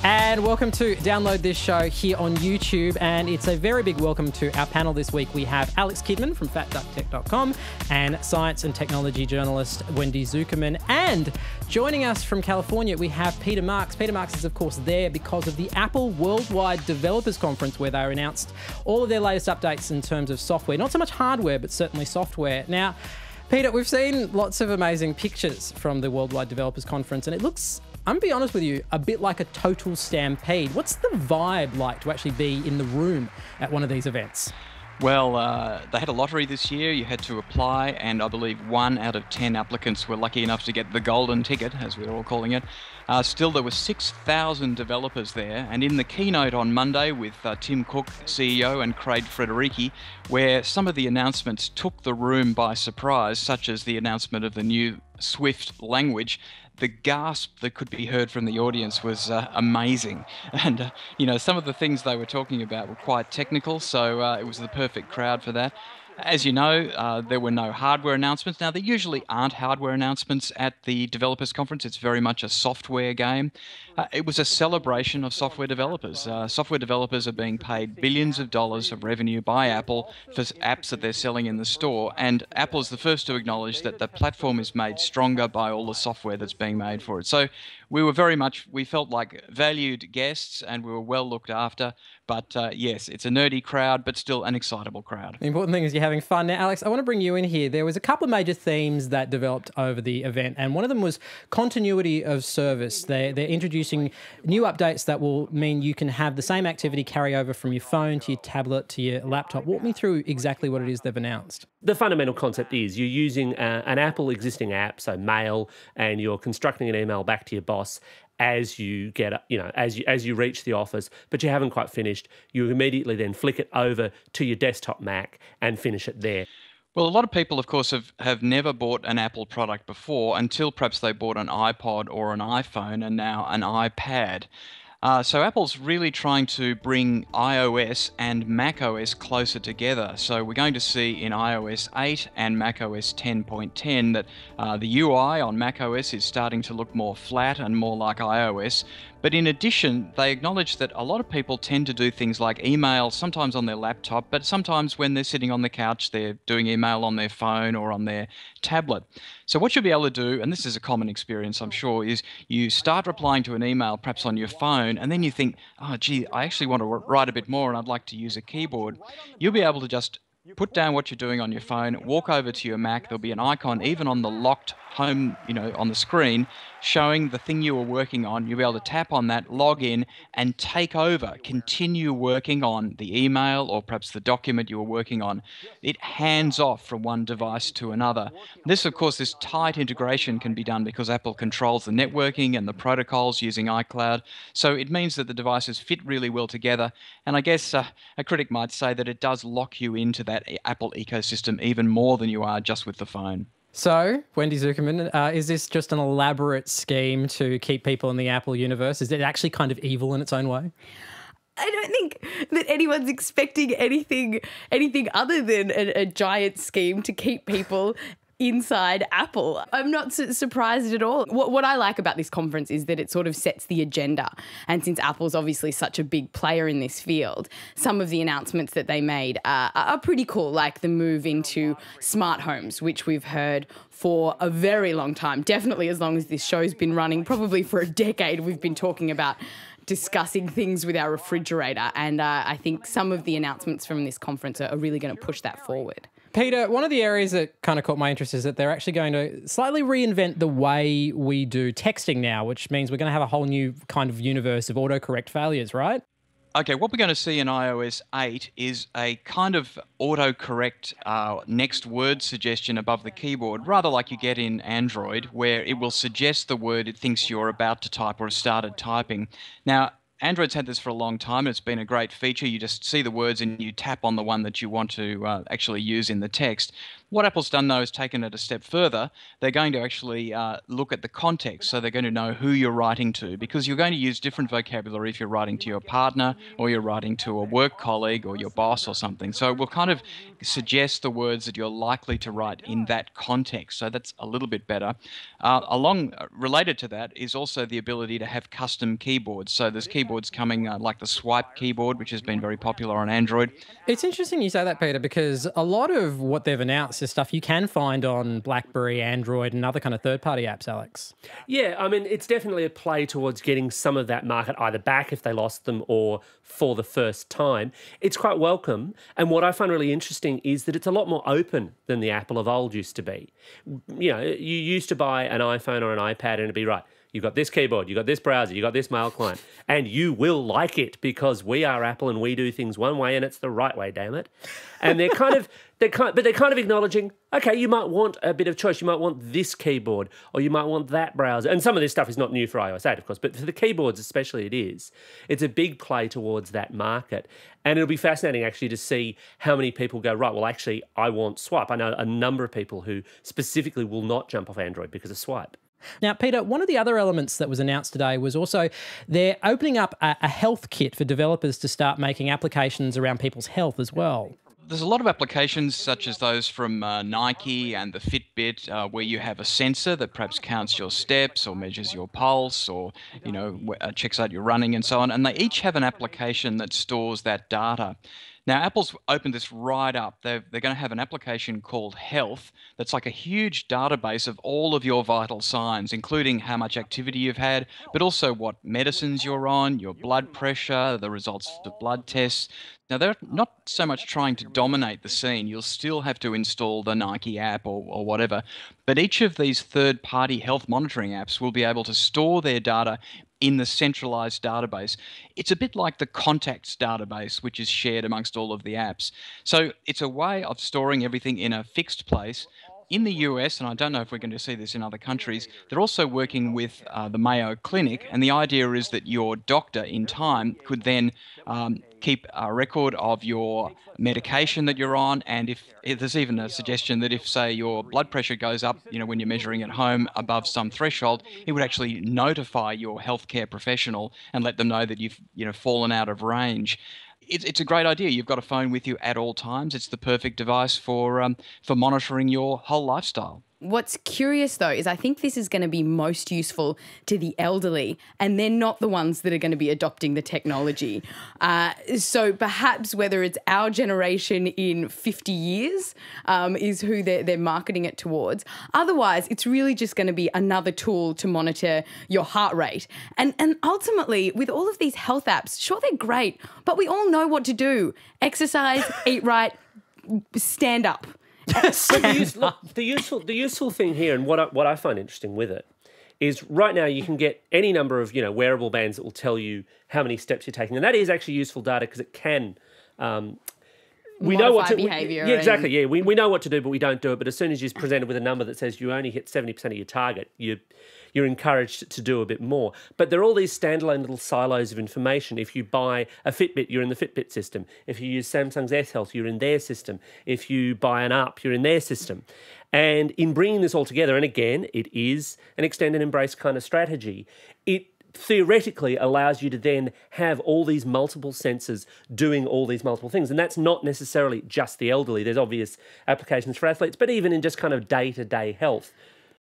And welcome to Download This Show here on YouTube. And it's a very big welcome to our panel this week. We have Alex Kidman from fatducktech.com and science and technology journalist Wendy Zukerman. And joining us from California, we have Peter Marks. Peter Marks is, of course, there because of the Apple Worldwide Developers Conference, where they announced all of their latest updates in terms of software. Not so much hardware, but certainly software. Now, Peter, we've seen lots of amazing pictures from the Worldwide Developers Conference, and it looks, I'm going to be honest with you, a bit like a total stampede. What's the vibe like to actually be in the room at one of these events? Well, they had a lottery this year. You had to apply, and I believe 1 out of 10 applicants were lucky enough to get the golden ticket, as we're all calling it. Still, there were 6,000 developers there, and in the keynote on Monday with Tim Cook, CEO, and Craig Federighi, where some of the announcements took the room by surprise, such as the announcement of the new Swift language, the gasp that could be heard from the audience was amazing. And, some of the things they were talking about were quite technical, so it was the perfect crowd for that. As you know, there were no hardware announcements. Now, there usually aren't hardware announcements at the developers conference. It's very much a software game. It was a celebration of software developers. Software developers are being paid billions of dollars of revenue by Apple for apps that they're selling in the store. And Apple is the first to acknowledge that the platform is made stronger by all the software that's being made for it. So we felt like valued guests, and we were well looked after. But yes, it's a nerdy crowd, but still an excitable crowd. The important thing is you're having fun. Now, Alex, I want to bring you in here. There was a couple of major themes that developed over the event, and one of them was continuity of service. They're introducing new updates that will mean you can have the same activity carry over from your phone to your tablet to your laptop. Walk me through exactly what it is they've announced. The fundamental concept is you're using an Apple existing app, so Mail, and you're constructing an email back to your boss as you get, as you reach the office, but you haven't quite finished. You immediately then flick it over to your desktop Mac and finish it there. Well, a lot of people, of course, have never bought an Apple product before until perhaps they bought an iPod or an iPhone and now an iPad. So Apple's really trying to bring iOS and macOS closer together. So we're going to see in iOS 8 and macOS 10.10 that the UI on macOS is starting to look more flat and more like iOS. But in addition, they acknowledge that a lot of people tend to do things like email, sometimes on their laptop, but sometimes when they're sitting on the couch, they're doing email on their phone or on their tablet. So what you'll be able to do, and this is a common experience, I'm sure, is you start replying to an email perhaps on your phone, and then you think, oh, gee, I actually want to write a bit more and I'd like to use a keyboard. You'll be able to just put down what you're doing on your phone, walk over to your Mac. There'll be an icon even on the locked home, on the screen, showing the thing you were working on. You'll be able to tap on that, log in, and take over, continue working on the email or perhaps the document you were working on. It hands off from one device to another. This tight integration can be done because Apple controls the networking and the protocols using iCloud. So it means that the devices fit really well together. And I guess a critic might say that it does lock you into that Apple ecosystem even more than you are just with the phone. So, Wendy Zukerman, is this just an elaborate scheme to keep people in the Apple universe? Is it actually kind of evil in its own way? I don't think that anyone's expecting anything other than a giant scheme to keep people inside Apple. I'm not surprised at all. What I like about this conference is that it sort of sets the agenda. And since Apple's obviously such a big player in this field, some of the announcements that they made are pretty cool, like the move into smart homes, which we've heard for a very long time, definitely as long as this show's been running, probably for a decade we've been talking about discussing things with our refrigerator. And I think some of the announcements from this conference are really going to push that forward. Peter, one of the areas that kind of caught my interest is that they're actually going to slightly reinvent the way we do texting now, which means we're going to have a whole new kind of universe of autocorrect failures, right? Okay, what we're going to see in iOS 8 is a kind of autocorrect next word suggestion above the keyboard, rather like you get in Android, where it will suggest the word it thinks you're about to type or have started typing. Now, Android's had this for a long time, and it's been a great feature. You just see the words and you tap on the one that you want to actually use in the text. What Apple's done, though, is taken it a step further. They're going to actually look at the context. So they're going to know who you're writing to, because you're going to use different vocabulary if you're writing to your partner or you're writing to a work colleague or your boss or something. So it will kind of suggest the words that you're likely to write in that context. So that's a little bit better. Related to that is also the ability to have custom keyboards. So there's keyboards coming like the swipe keyboard, which has been very popular on Android. It's interesting you say that, Peter, because a lot of what they've announced is stuff you can find on BlackBerry, Android, and other kind of third-party apps, Alex. Yeah, I mean, it's definitely a play towards getting some of that market either back if they lost them or for the first time. It's quite welcome. And what I find really interesting is that it's a lot more open than the Apple of old used to be. You know, you used to buy an iPhone or an iPad and it'd be right. You've got this keyboard, you've got this browser, you've got this mail client, and you will like it because we are Apple and we do things one way and it's the right way, damn it. And they're kind of acknowledging, okay, you might want a bit of choice. You might want this keyboard or you might want that browser. And some of this stuff is not new for iOS 8, of course, but for the keyboards especially it is. It's a big play towards that market. And it'll be fascinating actually to see how many people go, right, well, actually, I want Swipe. I know a number of people who specifically will not jump off Android because of Swipe. Now, Peter, one of the other elements that was announced today was also they're opening up a health kit for developers to start making applications around people's health as well. There's a lot of applications such as those from Nike and the Fitbit where you have a sensor that perhaps counts your steps or measures your pulse or, checks out your running and so on. And they each have an application that stores that data. Now, Apple's opened this right up. They're going to have an application called Health that's like a huge database of all of your vital signs, including how much activity you've had, but also what medicines you're on, your blood pressure, the results of blood tests. Now, they're not so much trying to dominate the scene. You'll still have to install the Nike app or whatever. But each of these third-party health monitoring apps will be able to store their data in the centralized database. It's a bit like the contacts database, which is shared amongst all of the apps. So it's a way of storing everything in a fixed place. In the US, and I don't know if we're going to see this in other countries, they're also working with the Mayo Clinic, and the idea is that your doctor in time could then keep a record of your medication that you're on, and if there's even a suggestion that if, say, your blood pressure goes up, when you're measuring at home above some threshold, it would actually notify your healthcare professional and let them know that you've fallen out of range. It's a great idea. You've got a phone with you at all times. It's the perfect device for monitoring your whole lifestyle. What's curious, though, is I think this is going to be most useful to the elderly, and they're not the ones that are going to be adopting the technology. So perhaps whether it's our generation in 50 years is who they're marketing it towards. Otherwise, it's really just going to be another tool to monitor your heart rate. And ultimately, with all of these health apps, sure, they're great, but we all know what to do. Exercise, eat right, stand up. The useful thing here, and what I find interesting with it, is right now you can get any number of wearable bands that will tell you how many steps you're taking, and that is actually useful data because it can. We know what to behavior. Yeah, exactly. Yeah, we know what to do, but we don't do it. But as soon as you're presented with a number that says you only hit 70% of your target, you're encouraged to do a bit more. But there are all these standalone little silos of information. If you buy a Fitbit, you're in the Fitbit system. If you use Samsung's S Health, you're in their system. If you buy an app, you're in their system. And in bringing this all together, and again, it is an extend and embrace kind of strategy, it theoretically allows you to then have all these multiple sensors doing all these multiple things. And that's not necessarily just the elderly. There's obvious applications for athletes, but even in just kind of day-to-day health.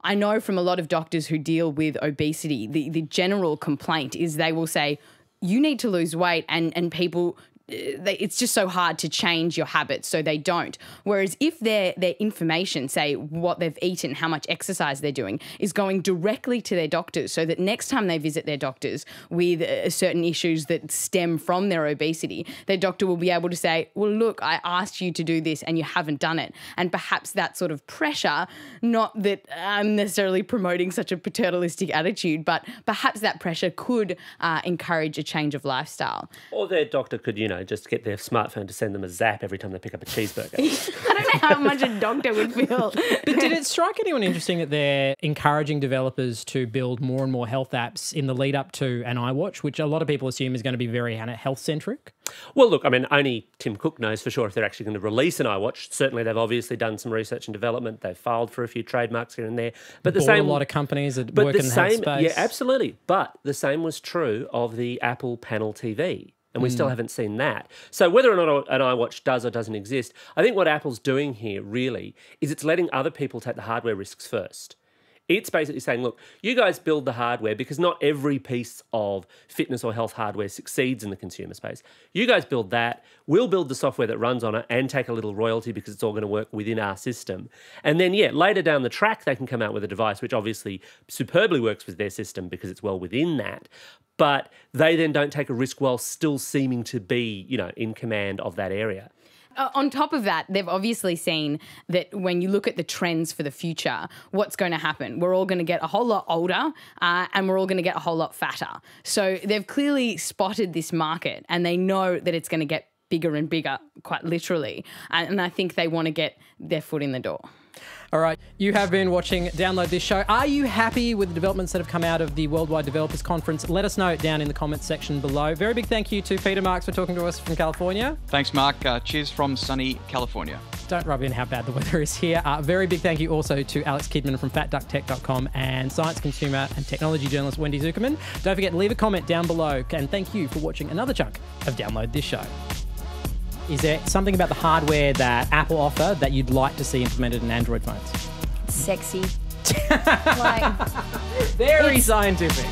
I know from a lot of doctors who deal with obesity, the general complaint is they will say, you need to lose weight, and people... it's just so hard to change your habits, so they don't. Whereas if their information, say what they've eaten, how much exercise they're doing, is going directly to their doctors, so that next time they visit their doctors with certain issues that stem from their obesity, their doctor will be able to say, well, look, I asked you to do this and you haven't done it. And perhaps that sort of pressure, not that I'm necessarily promoting such a paternalistic attitude, but perhaps that pressure could encourage a change of lifestyle. Or their doctor could, just get their smartphone to send them a zap every time they pick up a cheeseburger. I don't know how much a doctor would feel. But did it strike anyone interesting that they're encouraging developers to build more and more health apps in the lead up to an iWatch, which a lot of people assume is going to be very health-centric? Well, look, I mean, only Tim Cook knows for sure if they're actually going to release an iWatch. Certainly, they've obviously done some research and development. They've filed for a few trademarks here and there. But the same, a lot of companies that work in the health space. Yeah, absolutely. But the same was true of the Apple Panel TV. And we still haven't seen that. So whether or not an iWatch does or doesn't exist, I think what Apple's doing here really is it's letting other people take the hardware risks first. It's basically saying, look, you guys build the hardware because not every piece of fitness or health hardware succeeds in the consumer space. You guys build that. We'll build the software that runs on it and take a little royalty because it's all going to work within our system. And then, later down the track, they can come out with a device which obviously superbly works with their system because it's well within that. But they then don't take a risk while still seeming to be, in command of that area. On top of that, they've obviously seen that when you look at the trends for the future, what's going to happen? We're all going to get a whole lot older and we're all going to get a whole lot fatter. So they've clearly spotted this market and they know that it's going to get bigger and bigger, quite literally. And I think they want to get their foot in the door. All right, you have been watching Download This Show. Are you happy with the developments that have come out of the Worldwide Developers Conference? Let us know down in the comments section below. Very big thank you to Peter Marks for talking to us from California. Thanks, Mark. Cheers from sunny California. Don't rub in how bad the weather is here. Very big thank you also to Alex Kidman from fatducktech.com and science, consumer and technology journalist Wendy Zukerman. Don't forget to leave a comment down below. And thank you for watching another chunk of Download This Show. Is there something about the hardware that Apple offer that you'd like to see implemented in Android phones? Sexy. Very scientific.